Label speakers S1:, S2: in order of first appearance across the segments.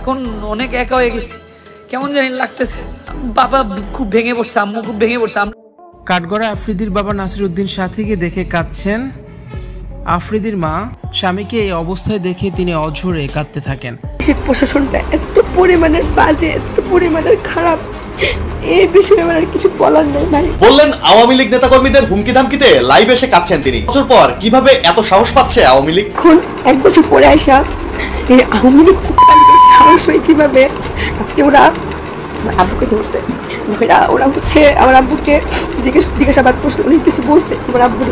S1: এখন অনেক একা হয়ে গেছি, কেমন জানি লাগতেছে। বাবা খুব ভেঙে পড়ছে, আম্মু খুব ভেঙে পড়ছে।
S2: কাঠগড়া আফ্রিদির বাবা নাসিরউদ্দিন সাথীকে দেখে কাঁদছেন। আফ্রিদির মা স্বামীকে এই অবস্থায় দেখে তিনি অঝরে কাঁদতে থাকেন।
S3: প্রশাসনটা এত পরিমাণের বাজে, এত পরিমাণের খারাপ, এই বিষয়ে আমার আর কিছু বলার নেই ভাই।
S4: বললেন আওয়ামী লীগ নেতাকর্মীদের হুমকি ধামকিতে লাইভ এসে কাঁদছেন তিনি। বছর পর কিভাবে এত সাহস পাচ্ছে আওয়ামী লীগ?
S3: এখন 1 বছর পরে আইসা এই আওয়ামী লীগ সাহস হয় কিভাবে? আজকে ওরা আমার আব্বুকে ধরছে, ওরা হচ্ছে আমার আব্বুকে জিজ্ঞাসাবাদ করছে, অনেক কিছু বলছে। আমার আব্বু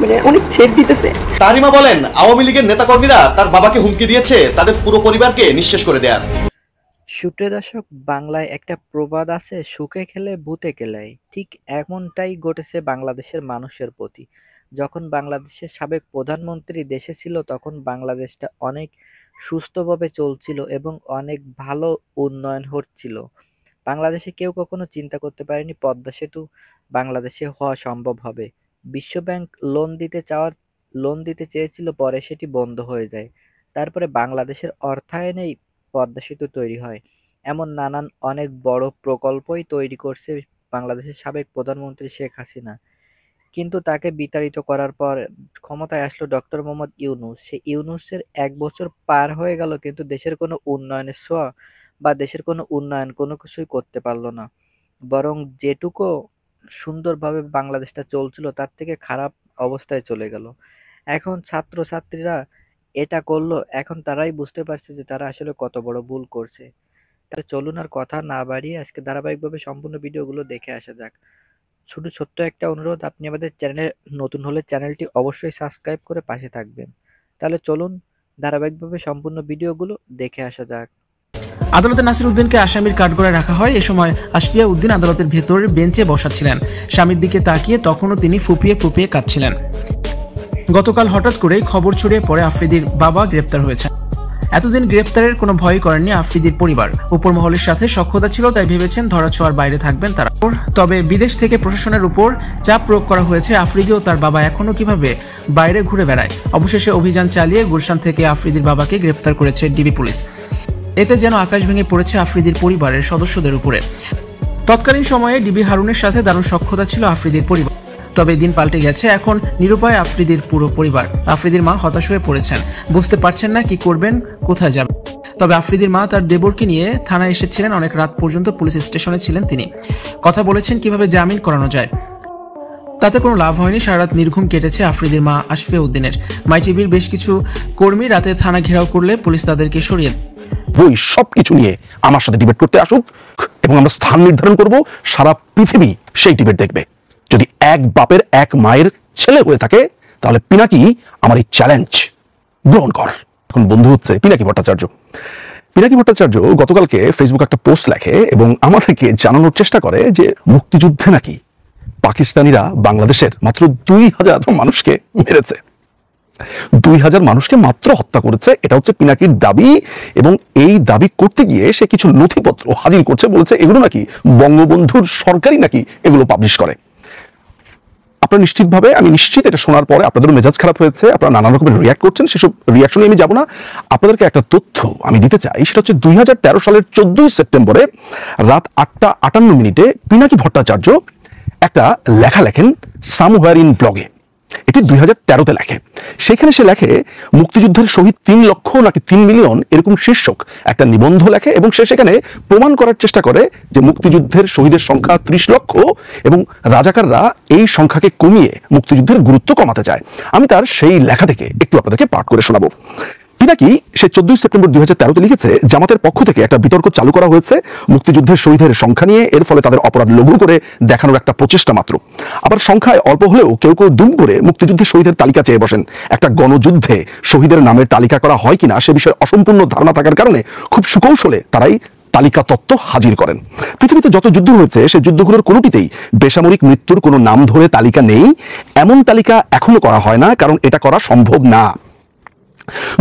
S3: মানে অনেক ছেড় দিতেছে।
S4: তারিমা বলেন আওয়ামী লীগের নেতাকর্মীরা তার বাবাকে হুমকি দিয়েছে তাদের পুরো পরিবারকে নিঃশেষ করে দেয়ার।
S5: সুপ্রিয় দর্শক, বাংলায় একটা প্রবাদ আছে, সুখে খেলে ভূতে কেলায়। ঠিক এমনটাই ঘটেছে বাংলাদেশের মানুষের প্রতি। যখন বাংলাদেশের সাবেক প্রধানমন্ত্রী দেশে ছিল তখন বাংলাদেশটা অনেক সুস্থভাবে চলছিল এবং অনেক ভালো উন্নয়ন হচ্ছিল। বাংলাদেশে কেউ কখনো চিন্তা করতে পারেনি পদ্মা সেতু বাংলাদেশে হওয়া সম্ভব হবে। বিশ্বব্যাংক লোন দিতে চেয়েছিল, পরে সেটি বন্ধ হয়ে যায়। তারপরে বাংলাদেশের অর্থায়নেই পদ্মা সেতু তৈরি হয়। এমন নানান অনেক বড় প্রকল্পই তৈরি করছে বাংলাদেশের সাবেক প্রধানমন্ত্রী শেখ হাসিনা। কিন্তু তাকে বিতাড়িত করার পর ক্ষমতায় আসলো ডক্টর মোহাম্মদ ইউনূস। সেই ইউনূসের 1 বছর পার হয়ে গেল, কিন্তু দেশের কোনো উন্নয়নের ছোঁয়া বা দেশের কোনো উন্নয়ন কোনো কিছুই করতে পারলো না। বরং যেটুকু সুন্দরভাবে বাংলাদেশটা চলছিল তার থেকে খারাপ অবস্থায় চলে গেল। এখন ছাত্রছাত্রীরা এটা করলো, এখন তারাই বুঝতে পারছে যে তারা আসলে কত বড় ভুল করছে। তাহলে চলুন আর কথা না বাড়িয়ে আজকে ধারাবাহিকভাবে সম্পূর্ণ ভিডিওগুলো দেখে আসা যাক। শুধু ছোট্ট একটা অনুরোধ, আপনি আমাদের চ্যানেলে নতুন হলে চ্যানেলটি অবশ্যই সাবস্ক্রাইব করে পাশে থাকবেন। তাহলে চলুন ধারাবাহিকভাবে সম্পূর্ণ ভিডিওগুলো দেখে আসা যাক।
S2: আদালতে নাসিরউদ্দিনকে আসামির কাঠগড়ায় রাখা হয়। এ সময় আশফিয়া উদ্দিন আদালতের ভেতরের বেঞ্চে বসা ছিলেন। স্বামীর দিকে তাকিয়ে তখনও তিনি ফুপিয়ে ফুপিয়ে কাঁদছিলেন। গতকাল হঠাৎ করেই খবর ছড়িয়ে পড়ে আফ্রিদির বাবা গ্রেপ্তার হয়েছেন। এতদিন গ্রেপ্তারের কোনো ভয় করেননি আফ্রিদির পরিবার। উপর মহলের সাথে সখ্যতা ছিল, তাই ভেবেছেন ধরাছোঁয়ার বাইরে থাকবেন তারা। তবে বিদেশ থেকে প্রশাসনের উপর চাপ প্রয়োগ করা হয়েছে। আফ্রিদি ও তার বাবা এখনো কিভাবে বাইরে ঘুরে বেড়ায়। অবশেষে অভিযান চালিয়ে গুলশান থেকে আফ্রিদির বাবাকে গ্রেপ্তার করেছে ডিবি পুলিশ। এতে যেন আকাশ ভেঙে পড়েছে আফ্রিদির পরিবারের সদস্যদের উপরে। তৎকালীন সময়ে ডিবি হারুনের সাথে দারুণ সখ্যতা ছিল আফ্রিদির পরিবার। তবে দিন পাল্টে গেছে, এখন নিরুপায় আফ্রিদির পুরো পরিবার। আফ্রিদির মা হতাশ হয়ে পড়েছেন, বুঝতে পারছেন না কি করবেন, কোথায় যাবেন। তবে আফ্রিদির মা তার দেবরকে নিয়ে থানায় এসেছিলেন। অনেক রাত পর্যন্ত পুলিশ স্টেশনে ছিলেন তিনি। কথা বলেছেন কিভাবে জামিন করানো যায়। তাতে কোনো লাভ হয়নি। সারা রাত নির্ঘুম কেটেছে আফ্রিদির মা আশফিয়া উদ্দিনের। মাই টিভির বেশ কিছু কর্মী রাতে থানা ঘেরাও করলে পুলিশ তাদেরকে সরিয়ে
S6: বই সবকিছু নিয়ে আমার সাথে ডিবেট করতে আসুক এবং আমরা স্থান নির্ধারণ করব, সারা পৃথিবী সেই ডিবেট দেখবে। যদি এক বাপের এক মায়ের ছেলে হয়ে থাকে তাহলে পিনাকি আমার এই চ্যালেঞ্জ গ্রহণ কর। এখন বন্ধু হচ্ছে পিনাকি ভট্টাচার্য। পিনাকি ভট্টাচার্য গতকালকে ফেসবুকে একটা পোস্ট লেখে এবং আমাদেরকে জানানোর চেষ্টা করে যে মুক্তিযুদ্ধে নাকি পাকিস্তানিরা বাংলাদেশের মাত্র 2000 মানুষকে মেরেছে, 2000 মানুষকে মাত্র হত্যা করেছে। এটা হচ্ছে পিনাকির দাবি এবং এই দাবি করতে গিয়ে সে কিছু নথিপত্র হাজির করছে, বলছে এগুলো নাকি বঙ্গবন্ধুর সরকারই নাকি এগুলো পাবলিশ করে। আপনারা নিশ্চিতভাবে, আমি নিশ্চিত এটা শোনার পরে আপনাদেরও মেজাজ খারাপ হয়েছে, আপনারা নানান রকমের রিয়াক্ট করছেন। সেসব রিয়াকশনে আমি যাব না। আপনাদেরকে একটা তথ্য আমি দিতে চাই, সেটা হচ্ছে 2013 সালের 14 সেপ্টেম্বরে রাত 8টা 58 পিনাকি ভট্টাচার্য একটা লেখা লেখেন সামওয়্যার ইন ব্লগে। এটি 2013-তে লেখে। সেখানে সে লেখে মুক্তিযুদ্ধের শহীদ 3 লক্ষ নাকি 3 মিলিয়ন এরকম শীর্ষক একটা নিবন্ধ লেখে এবং সে সেখানে প্রমাণ করার চেষ্টা করে যে মুক্তিযুদ্ধের শহীদের সংখ্যা 30 লক্ষ এবং রাজাকাররা এই সংখ্যাকে কমিয়ে মুক্তিযুদ্ধের গুরুত্ব কমাতে চায়। আমি তার সেই লেখা থেকে একটু আপনাদেরকে পাঠ করে শোনাবো। পিনাকি সে 14 সেপ্টেম্বর 2013-তে লিখেছে, জামাতের পক্ষ থেকে একটা বিতর্ক চালু করা হয়েছে মুক্তিযুদ্ধের শহীদের সংখ্যা নিয়ে। এর ফলে তাদের অপরাধ লঘু করে দেখানোর একটা প্রচেষ্টা মাত্র। আবার সংখ্যায় অল্প হলেও কেউ কেউ দুম করে মুক্তিযুদ্ধের শহীদের তালিকা চেয়ে বসেন। একটা গণযুদ্ধে শহীদের নামের তালিকা করা হয় কিনা সে বিষয়ে অসম্পূর্ণ ধারণা থাকার কারণে খুব সুকৌশলে তারাই তালিকা তত্ত্ব হাজির করেন। পৃথিবীতে যত যুদ্ধ হয়েছে সেই যুদ্ধগুলোর কোনোটিতেই বেসামরিক মৃত্যুর কোনো নাম ধরে তালিকা নেই। এমন তালিকা এখনো করা হয় না, কারণ এটা করা সম্ভব না।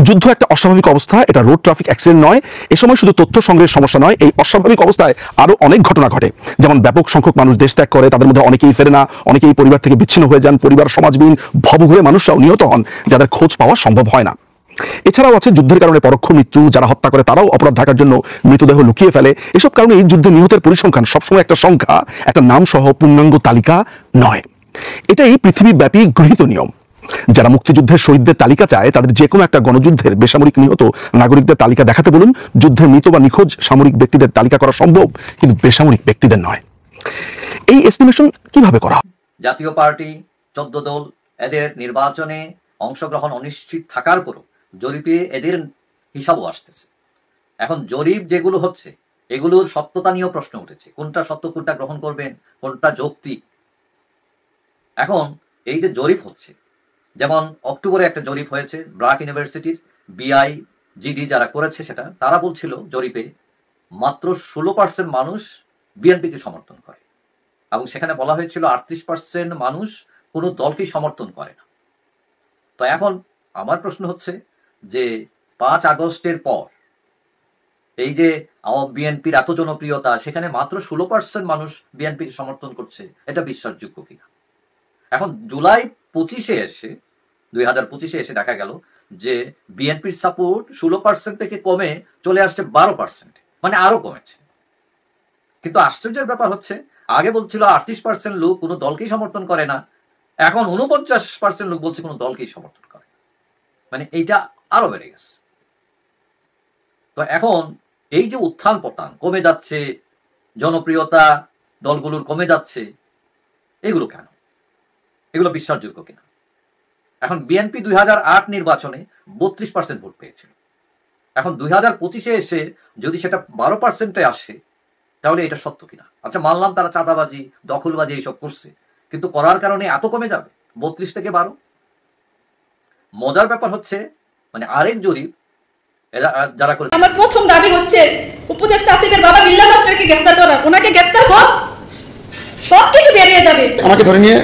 S6: যুদ্ধ একটা অস্বাভাবিক অবস্থা, এটা রোড ট্রাফিক অ্যাক্সিডেন্ট নয়। এ সময় শুধু তথ্য সংগ্রহের সমস্যা নয়, এই অস্বাভাবিক অবস্থায় আরো অনেক ঘটনা ঘটে। যেমন ব্যাপক সংখ্যক মানুষ দেশ ত্যাগ করে, তাদের মধ্যে অনেকেই ফেরে না, অনেকেই পরিবার থেকে বিচ্ছিন্ন হয়ে যান, পরিবার সমাজবিহীন ভবঘুরে মানুষরাও নিহত হন যাদের খোঁজ পাওয়া সম্ভব হয় না। এছাড়াও আছে যুদ্ধের কারণে পরোক্ষ মৃত্যু, যারা হত্যা করে তারাও অপরাধ ঢাকার জন্য মৃতদেহ লুকিয়ে ফেলে। এসব কারণে এই যুদ্ধে নিহতের পরিসংখ্যান সবসময় একটা সংখ্যা, একটা নাম সহ পূর্ণাঙ্গ তালিকা নয়। এটাই পৃথিবীব্যাপী গৃহীত নিয়ম। যারা মুক্তিযুদ্ধের শহীদদের তালিকা চায় তাদের যে কোনো একটা গণযুদ্ধের বেসামরিক নিহত নাগরিকদের তালিকা দেখাতে বলুন। যুদ্ধের মৃত বা নিখোঁজ সামরিক ব্যক্তিদের তালিকা করা সম্ভব, কিন্তু বেসামরিক ব্যক্তিদের নয়। এই এস্টিমেশন কিভাবে করা?
S7: জাতীয় পার্টি 14 দল, এদের নির্বাচনে অংশগ্রহণ অনিশ্চিত থাকার পরও জরিপে এদের হিসাবও আসতেছে। এখন জরিপ যেগুলো হচ্ছে এগুলোর সত্যতা নিয়েও প্রশ্ন উঠেছে, কোনটা সত্য, কোনটা গ্রহণ করবেন, কোনটা যৌক্তিক। এখন এই যে জরিপ হচ্ছে, যেমন অক্টোবরে একটা জরিপ হয়েছে ব্রাক ইউনিভার্সিটির BIGD যারা করেছে সেটা, তারা বলছিল জরিপে মাত্র 16% মানুষ বিএনপিকে সমর্থন করে, এবং সেখানে বলা হয়েছিল 38% মানুষ কোনো দলকেই সমর্থন করে না। তো এখন আমার প্রশ্ন হচ্ছে যে 5 আগস্টের পর এই যে বিএনপির এত জনপ্রিয়তা, সেখানে মাত্র 16% মানুষ বিএনপিকে সমর্থন করছে, এটা বিশ্বাসযোগ্য কিনা? এখন জুলাই 2025 এসে দেখা গেল যে বিএনপির সাপোর্ট 16% থেকে কমে চলে আসছে 12%, মানে আরো কমেছে। কিন্তু আশ্চর্যের ব্যাপার হচ্ছে, আগে বলছিল 38% লোক কোনো দলকেই সমর্থন করে না, এখন 49% লোক বলছে কোনো দলকেই সমর্থন করে, মানে এইটা আরো বেড়ে গেছে। তো এখন এই যে উত্থান পতন, কমে যাচ্ছে জনপ্রিয়তা দলগুলোর, কমে যাচ্ছে, এগুলো কেন? এগুলো বিশ্বাসযোগ্য কিনা? এখন বিএনপি 2008 নির্বাচনে 32% ভোট পেয়েছিল, এখন 2025 এসে যদি সেটা 12%-এ আসে, তাহলে এটা সত্য কিনা? আচ্ছা, মানলাম তারা চাঁদাবাজি, দখলবাজি এইসব করছে, কিন্তু করার কারণে এত কমে যাবে 32 থেকে 12? মজার ব্যাপার হচ্ছে, মানে আরেক জরিপ যারা করে,
S8: আমার প্রথম দাবি হচ্ছে উপদেষ্টা আসিফের বাবা বিল্লাহ মাস্টারকে গ্রেফতার করা। ওনাকে গ্রেফতার হোক, সবকিছু বেরিয়ে যাবে।
S9: আমাকে ধরে নিয়ে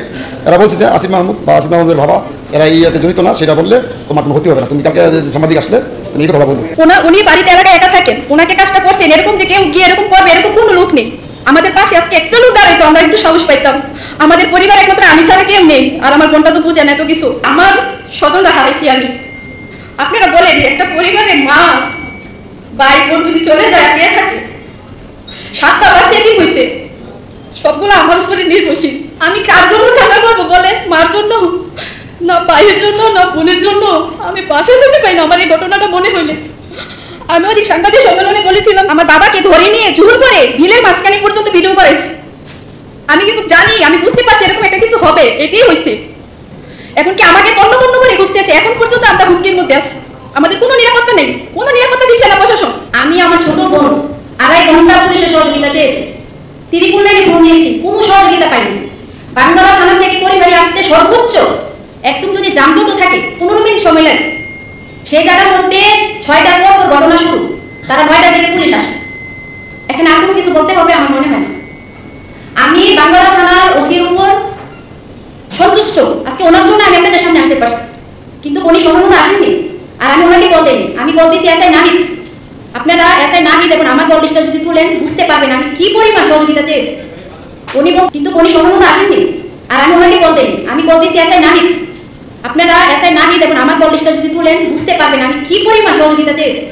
S9: এরা বলছে যে আসিফ মাহমুদ বা আসিফ মাহমুদের বাবা এরা ইয়েতে জড়িত না, সেটা বললে তোমার কোনো ক্ষতি হবে না, তুমি কালকে সাংবাদিক আসলে তুমি এই কথা বলবো।
S8: উনি বাড়িতে এলাকায় একা থাকেন, ওনাকে কাজটা করছেন, এরকম যে কেউ গিয়ে এরকম করবে এরকম কোনো লোক নেই। আমাদের পাশে আজকে একটা লোক দাঁড়াইতো, আমরা একটু সাহস পাইতাম। আমাদের পরিবার একমাত্র আমি ছাড়া কেউ নেই, আর আমার বোনটা তো বুঝেন এত কিছু। আমার স্বজনরা হারাইছি আমি। আপনারা বলেন, একটা পরিবারের মা ভাই বোন যদি চলে যায়, কে থাকে? 7টা বাচ্চা এদিক হয়েছে, সবগুলো আমার উপরে নির্ভরশীল। আমি কার জন্য কান্না করবো বলেন? মার জন্য না, ভাইয়ের জন্য না, বোনের জন্য? আমি বাসায় বসে পাই না আমার এই ঘটনাটা মনে হইলে। আমি ওদিক সাংবাদিক সম্মেলনে বলেছিলাম, আমার বাবাকে ধরে নিয়ে জোর করে বিলের মাঝখানে পর্যন্ত ভিডিও করেছে। আমি কিন্তু জানি, আমি বুঝতে পারছি এরকম একটা কিছু হবে, এটাই হয়েছে। এখন কি আমাকে তন্ন তন্ন করে খুঁজতেছে? এখন পর্যন্ত আমরা হুমকির মধ্যে আছি, আমাদের কোনো নিরাপত্তা নেই, কোনো নিরাপত্তা দিচ্ছে না প্রশাসন। আমি আমার ছোট বোন 2.5 ঘন্টা পুলিশের সহযোগিতা চেয়েছি, তিরিপুর লাইনে ফোন দিয়েছি, কোনো সহযোগিতা পাইনি। বাঙ্গালা থানা থেকে পরিবারে আসতে সর্বোচ্চ একদম যদি জামজটও থাকে 15 মিনিট সময় লাগে। সেই জায়গার মধ্যে 6টার পর ঘটনা শুরু, তারা 9টার দিকে পুলিশ আসে। এখানে আর কোনো কিছু বলতে হবে আমার মনে হয় না। আমি বাঙ্গালা থানার ওসির উপর সন্তুষ্ট, আজকে ওনার জন্য আমি আপনাদের সামনে আসতে পারছি, কিন্তু উনি সময় মতো আসেননি। আর আমি ওনাকে কল দিইনি, আমি কল দিয়েছি SI নাহিদ। আপনারা SI নাহিদ এবং আমার কল লিস্টটা যদি তুলেন বুঝতে পারবেন আমি কি পরিমাণ সহযোগিতা চেয়েছি। কিন্তু উনি সময় মতো আসেননি, আর আমি ওনাকে কল দিইনি, আমি কল দিয়েছি SI নাহিদ। আপনারা SI নাহিদ এবং আমার কল লিস্টটা যদি তুলেন বুঝতে পারবেন আমি কি পরিমাণ সহযোগিতা চেয়েছি।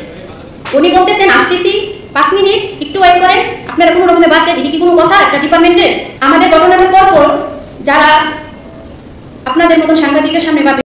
S8: উনি বলতেছেন আসতেছি, 5 মিনিট একটু ওয়েট করেন। আপনারা কোনো রকমে বাঁচেন, এটা কি কোনো কথা একটা ডিপার্টমেন্টে? আমাদের ঘটনাটার পর যারা আপনাদের মতন সাংবাদিকের সামনে বা